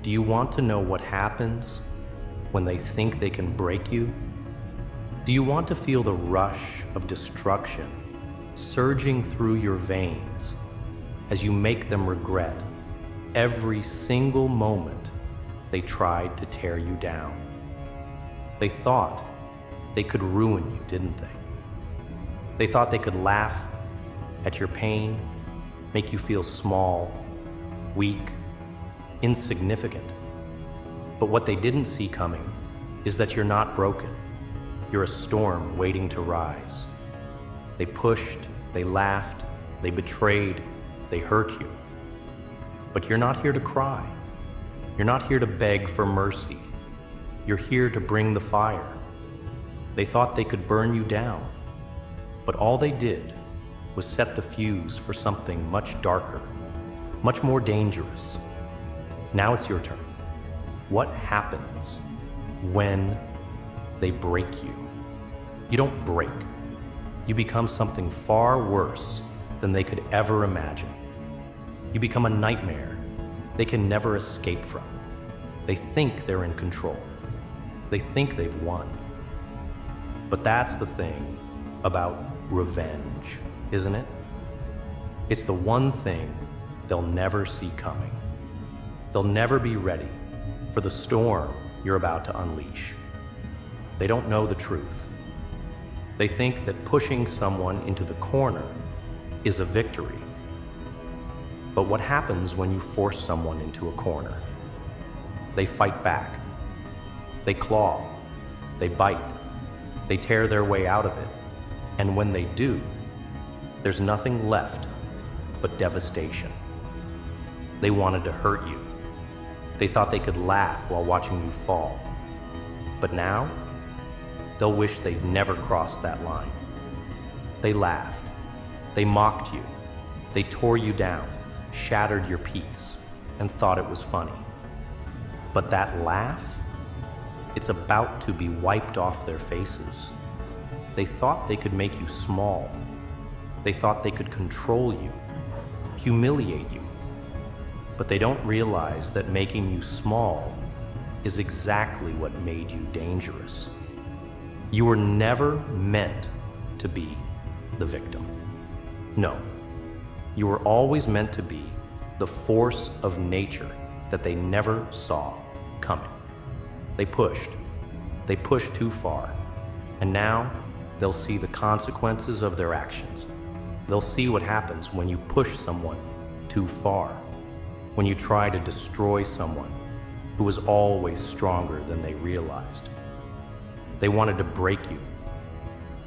Do you want to know what happens when they think they can break you? Do you want to feel the rush of destruction surging through your veins as you make them regret every single moment they tried to tear you down? They thought they could ruin you, didn't they? They thought they could laugh at your pain, make you feel small, weak, insignificant. But what they didn't see coming is that you're not broken. You're a storm waiting to rise. They pushed, they laughed, they betrayed, they hurt you. But you're not here to cry. You're not here to beg for mercy. You're here to bring the fire. They thought they could burn you down, but all they did was set the fuse for something much darker, much more dangerous. Now it's your turn. What happens when they break you? You don't break. You become something far worse than they could ever imagine. You become a nightmare they can never escape from. They think they're in control. They think they've won. But that's the thing about revenge, isn't it? It's the one thing they'll never see coming. They'll never be ready for the storm you're about to unleash. They don't know the truth. They think that pushing someone into the corner is a victory. But what happens when you force someone into a corner? They fight back. They claw. They bite. They tear their way out of it. And when they do, there's nothing left but devastation. They wanted to hurt you. They thought they could laugh while watching you fall. But now, they'll wish they'd never crossed that line. They laughed. They mocked you. They tore you down, shattered your peace, and thought it was funny. But that laugh, it's about to be wiped off their faces. They thought they could make you small. They thought they could control you, humiliate you. But they don't realize that making you small is exactly what made you dangerous. You were never meant to be the victim. No, you were always meant to be the force of nature that they never saw coming. They pushed too far, and now they'll see the consequences of their actions. They'll see what happens when you push someone too far, when you try to destroy someone who was always stronger than they realized. They wanted to break you,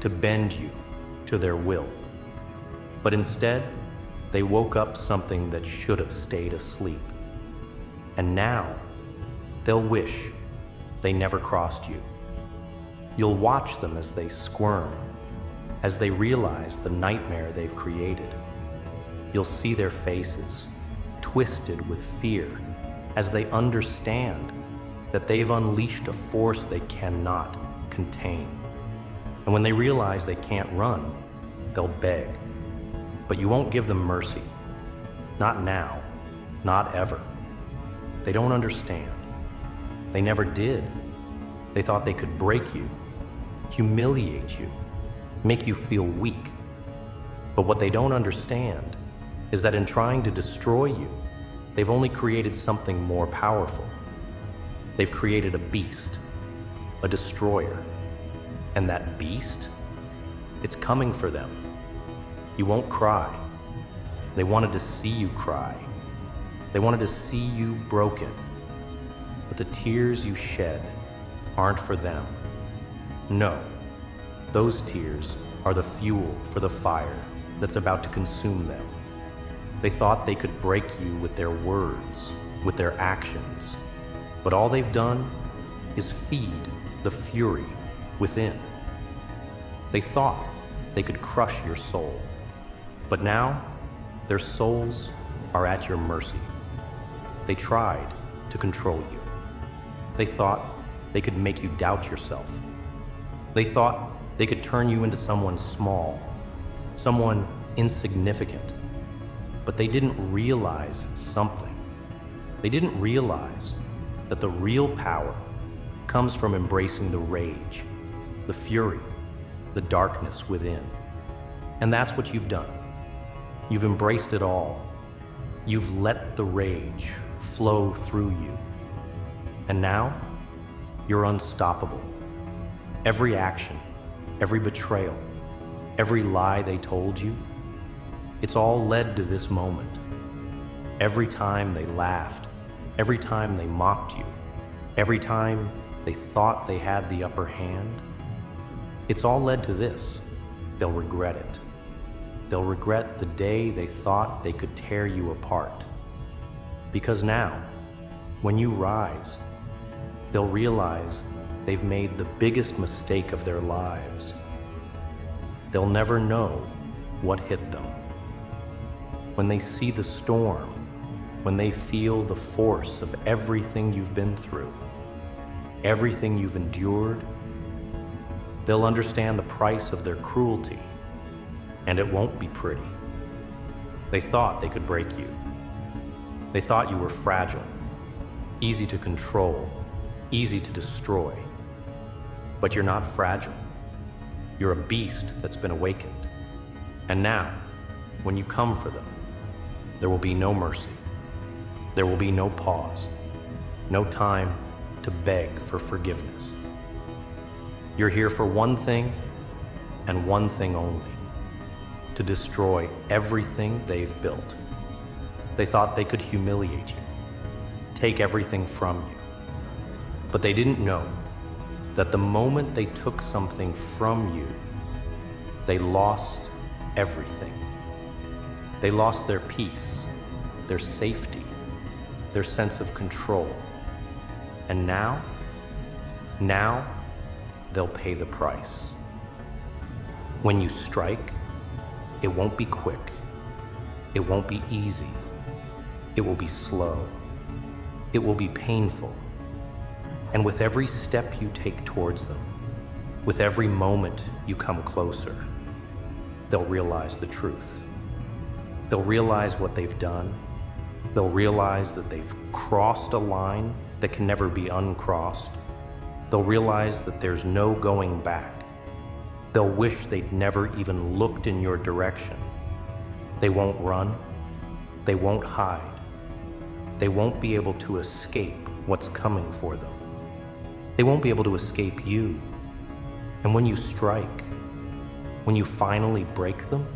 to bend you to their will. But instead, they woke up something that should have stayed asleep. And now, they'll wish they never crossed you. You'll watch them as they squirm, as they realize the nightmare they've created. You'll see their faces twisted with fear as they understand that they've unleashed a force they cannot contain. And when they realize they can't run, they'll beg. But you won't give them mercy. Not now, not ever. They don't understand. They never did. They thought they could break you, humiliate you, make you feel weak. But what they don't understand is that in trying to destroy you, they've only created something more powerful. They've created a beast, a destroyer. And that beast, it's coming for them. You won't cry. They wanted to see you cry. They wanted to see you broken. But the tears you shed aren't for them. No, those tears are the fuel for the fire that's about to consume them. They thought they could break you with their words, with their actions. But all they've done is feed the fury within. They thought they could crush your soul. But now, their souls are at your mercy. They tried to control you. They thought they could make you doubt yourself. They thought they could turn you into someone small, someone insignificant. But they didn't realize something. They didn't realize that the real power comes from embracing the rage, the fury, the darkness within. And that's what you've done. You've embraced it all. You've let the rage flow through you. And now, you're unstoppable. Every action, every betrayal, every lie they told you, it's all led to this moment. Every time they laughed, every time they mocked you, every time they thought they had the upper hand, it's all led to this. They'll regret it. They'll regret the day they thought they could tear you apart. Because now, when you rise, they'll realize they've made the biggest mistake of their lives. They'll never know what hit them. When they see the storm, when they feel the force of everything you've been through, everything you've endured, they'll understand the price of their cruelty, and it won't be pretty. They thought they could break you. They thought you were fragile, easy to control, easy to destroy. But you're not fragile. You're a beast that's been awakened. And now, when you come for them, there will be no mercy. There will be no pause, no time to beg for forgiveness. You're here for one thing and one thing only: to destroy everything they've built. They thought they could humiliate you, take everything from you. But they didn't know that the moment they took something from you, they lost everything. They lost their peace, their safety, their sense of control. And now they'll pay the price. When you strike, it won't be quick. It won't be easy. It will be slow. It will be painful. And with every step you take towards them, with every moment you come closer, they'll realize the truth. They'll realize what they've done. They'll realize that they've crossed a line that can never be uncrossed. They'll realize that there's no going back. They'll wish they'd never even looked in your direction. They won't run. They won't hide. They won't be able to escape what's coming for them. They won't be able to escape you. And when you strike, when you finally break them,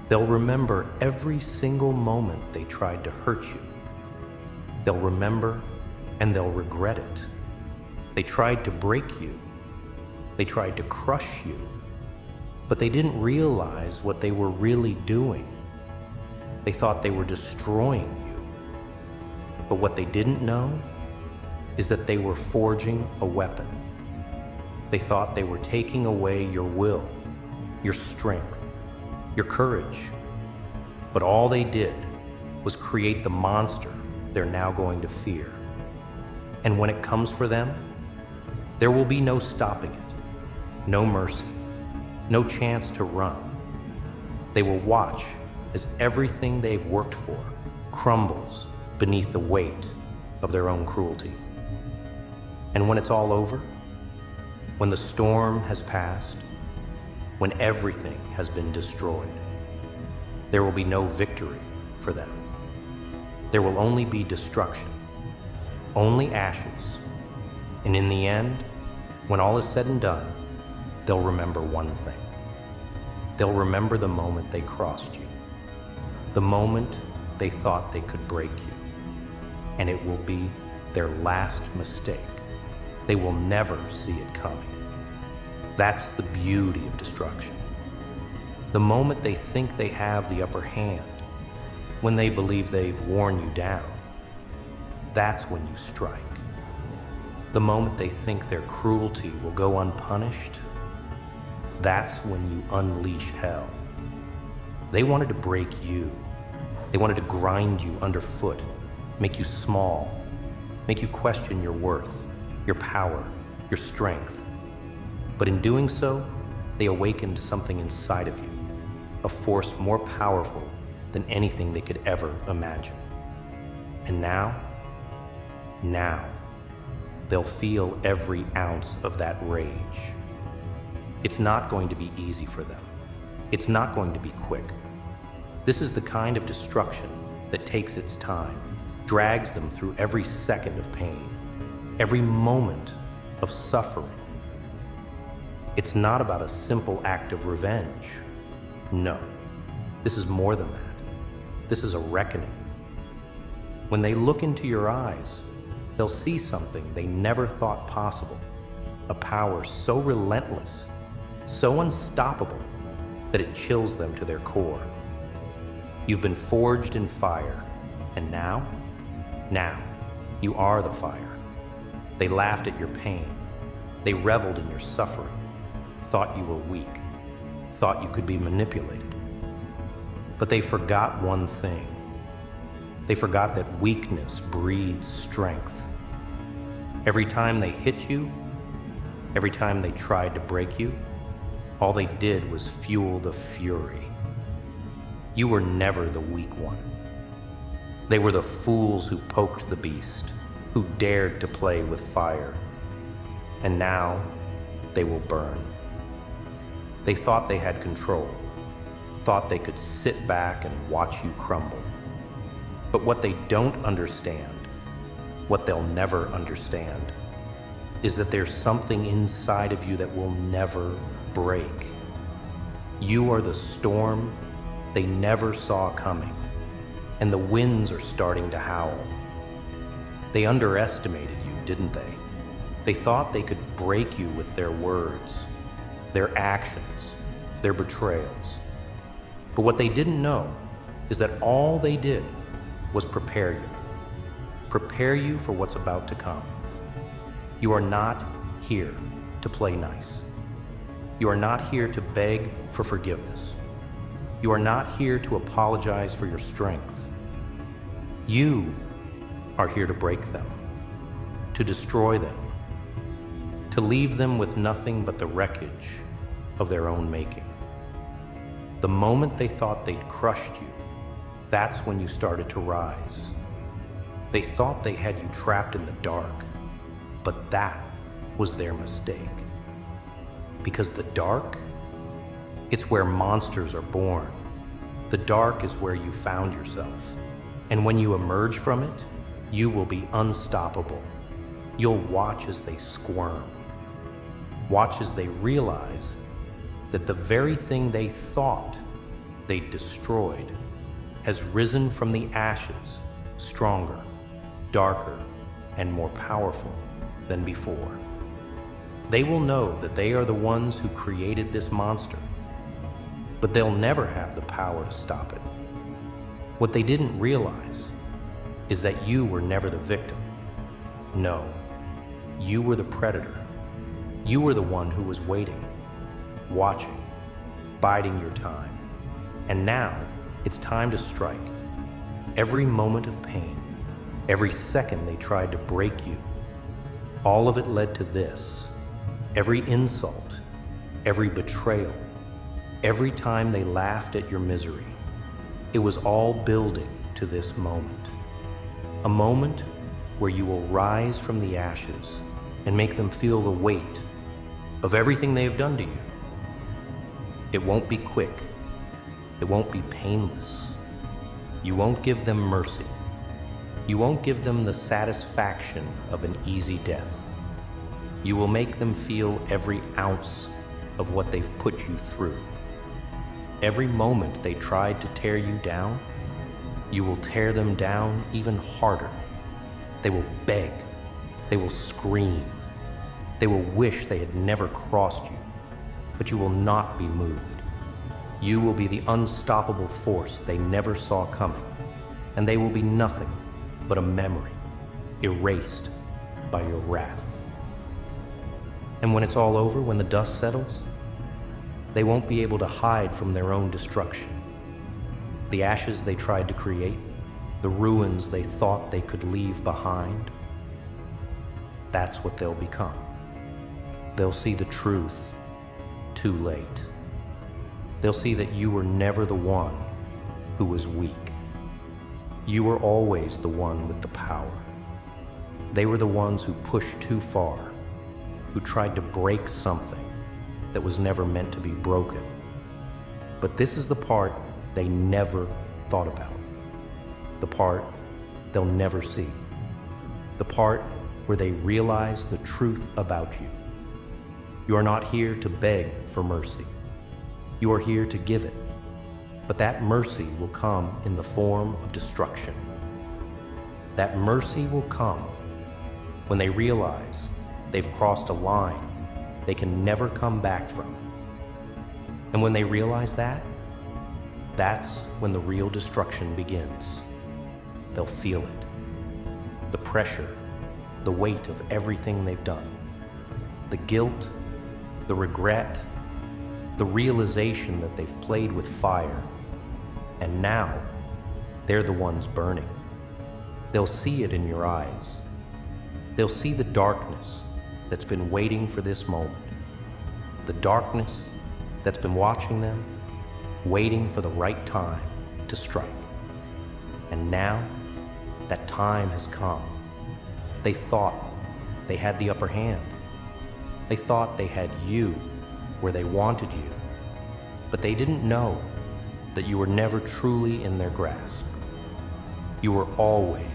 they'll remember every single moment they tried to hurt you. They'll remember and they'll regret it. They tried to break you. They tried to crush you. But they didn't realize what they were really doing. They thought they were destroying you. But what they didn't know is that they were forging a weapon. They thought they were taking away your will, your strength, your courage. But all they did was create the monster they're now going to fear. And when it comes for them, there will be no stopping it, no mercy, no chance to run. They will watch as everything they've worked for crumbles beneath the weight of their own cruelty. And when it's all over, when the storm has passed, when everything has been destroyed, there will be no victory for them. There will only be destruction, only ashes. And in the end, when all is said and done, they'll remember one thing. They'll remember the moment they crossed you, the moment they thought they could break you. And it will be their last mistake. They will never see it coming. That's the beauty of destruction. The moment they think they have the upper hand, when they believe they've worn you down, that's when you strike. The moment they think their cruelty will go unpunished, that's when you unleash hell. They wanted to break you. They wanted to grind you underfoot, make you small, make you question your worth, your power, your strength. But in doing so, they awakened something inside of you, a force more powerful than anything they could ever imagine. And now Now, they'll feel every ounce of that rage. It's not going to be easy for them. It's not going to be quick. This is the kind of destruction that takes its time, drags them through every second of pain, every moment of suffering. It's not about a simple act of revenge. No, this is more than that. This is a reckoning. When they look into your eyes, they'll see something they never thought possible, a power so relentless, so unstoppable, that it chills them to their core. You've been forged in fire, and now, you are the fire. They laughed at your pain. They reveled in your suffering, thought you were weak, thought you could be manipulated. But they forgot one thing. They forgot that weakness breeds strength. Every time they hit you, every time they tried to break you, all they did was fuel the fury. You were never the weak one. They were the fools who poked the beast, who dared to play with fire. And now, they will burn. They thought they had control, thought they could sit back and watch you crumble. But what they don't understand, what they'll never understand, is that there's something inside of you that will never break. You are the storm they never saw coming, and the winds are starting to howl. They underestimated you, didn't they? They thought they could break you with their words, their actions, their betrayals. But what they didn't know is that all they did was prepare you for what's about to come. You are not here to play nice. You are not here to beg for forgiveness. You are not here to apologize for your strength. You are here to break them, to destroy them, to leave them with nothing but the wreckage of their own making. The moment they thought they'd crushed you, that's when you started to rise. They thought they had you trapped in the dark, but that was their mistake. Because the dark, it's where monsters are born. The dark is where you found yourself. And when you emerge from it, you will be unstoppable. You'll watch as they squirm. Watch as they realize that the very thing they thought they'd destroyed has risen from the ashes, stronger, darker, and more powerful than before. They will know that they are the ones who created this monster, but they'll never have the power to stop it. What they didn't realize is that you were never the victim. No, you were the predator. You were the one who was waiting, watching, biding your time. And now, it's time to strike. Every moment of pain, every second they tried to break you, all of it led to this. Every insult, every betrayal, every time they laughed at your misery, it was all building to this moment. A moment where you will rise from the ashes and make them feel the weight of everything they have done to you. It won't be quick. It won't be painless. You won't give them mercy. You won't give them the satisfaction of an easy death. You will make them feel every ounce of what they've put you through. Every moment they tried to tear you down, you will tear them down even harder. They will beg. They will scream. They will wish they had never crossed you, but you will not be moved. You will be the unstoppable force they never saw coming, and they will be nothing but a memory, erased by your wrath. And when it's all over, when the dust settles, they won't be able to hide from their own destruction. The ashes they tried to create, the ruins they thought they could leave behind, that's what they'll become. They'll see the truth too late. They'll see that you were never the one who was weak. You were always the one with the power. They were the ones who pushed too far, who tried to break something that was never meant to be broken. But this is the part they never thought about. The part they'll never see. The part where they realize the truth about you. You are not here to beg for mercy. You are here to give it. But that mercy will come in the form of destruction. That mercy will come when they realize they've crossed a line they can never come back from. And when they realize that, that's when the real destruction begins. They'll feel it. The pressure, the weight of everything they've done. The guilt, the regret, the realization that they've played with fire. And now, they're the ones burning. They'll see it in your eyes. They'll see the darkness that's been waiting for this moment. The darkness that's been watching them, waiting for the right time to strike. And now, that time has come. They thought they had the upper hand. They thought they had you where they wanted you. But they didn't know that you were never truly in their grasp. You were always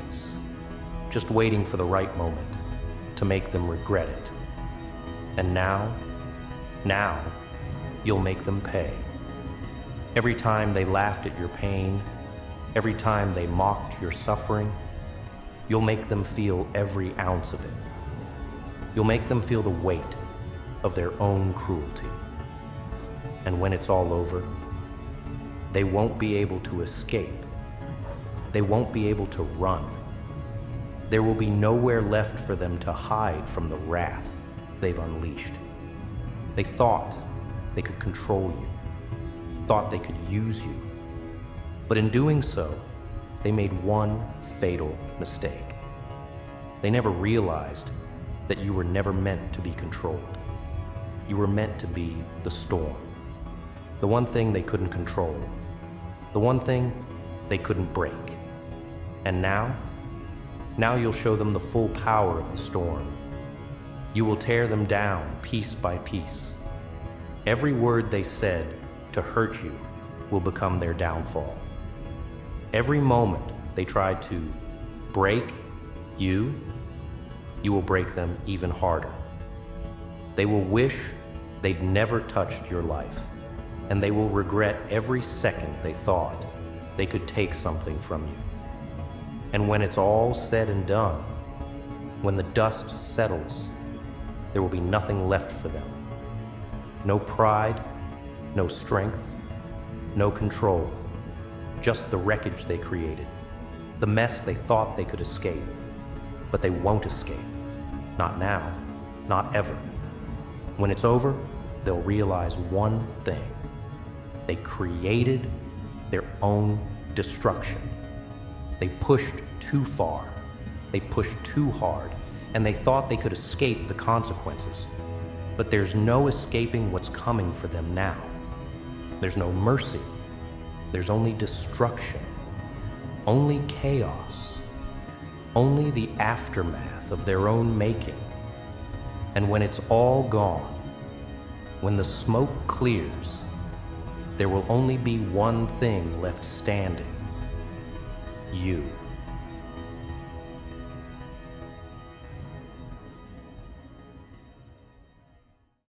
just waiting for the right moment to make them regret it. And now you'll make them pay. Every time they laughed at your pain, every time they mocked your suffering, you'll make them feel every ounce of it. You'll make them feel the weight of their own cruelty. And when it's all over, they won't be able to escape. They won't be able to run. There will be nowhere left for them to hide from the wrath they've unleashed. They thought they could control you, thought they could use you. But in doing so, they made one fatal mistake. They never realized that you were never meant to be controlled. You were meant to be the storm, the one thing they couldn't control, the one thing they couldn't break. And now you'll show them the full power of the storm. You will tear them down piece by piece. Every word they said to hurt you will become their downfall. Every moment they tried to break you, you will break them even harder. They will wish they'd never touched your life, and they will regret every second they thought they could take something from you. And when it's all said and done, when the dust settles, there will be nothing left for them. No pride, no strength, no control, just the wreckage they created, the mess they thought they could escape, but they won't escape. Not now, not ever. When it's over, they'll realize one thing. They created their own destruction. They pushed too far. They pushed too hard, and they thought they could escape the consequences. But there's no escaping what's coming for them now. There's no mercy. There's only destruction, only chaos, only the aftermath of their own making. And when it's all gone, when the smoke clears, there will only be one thing left standing: you.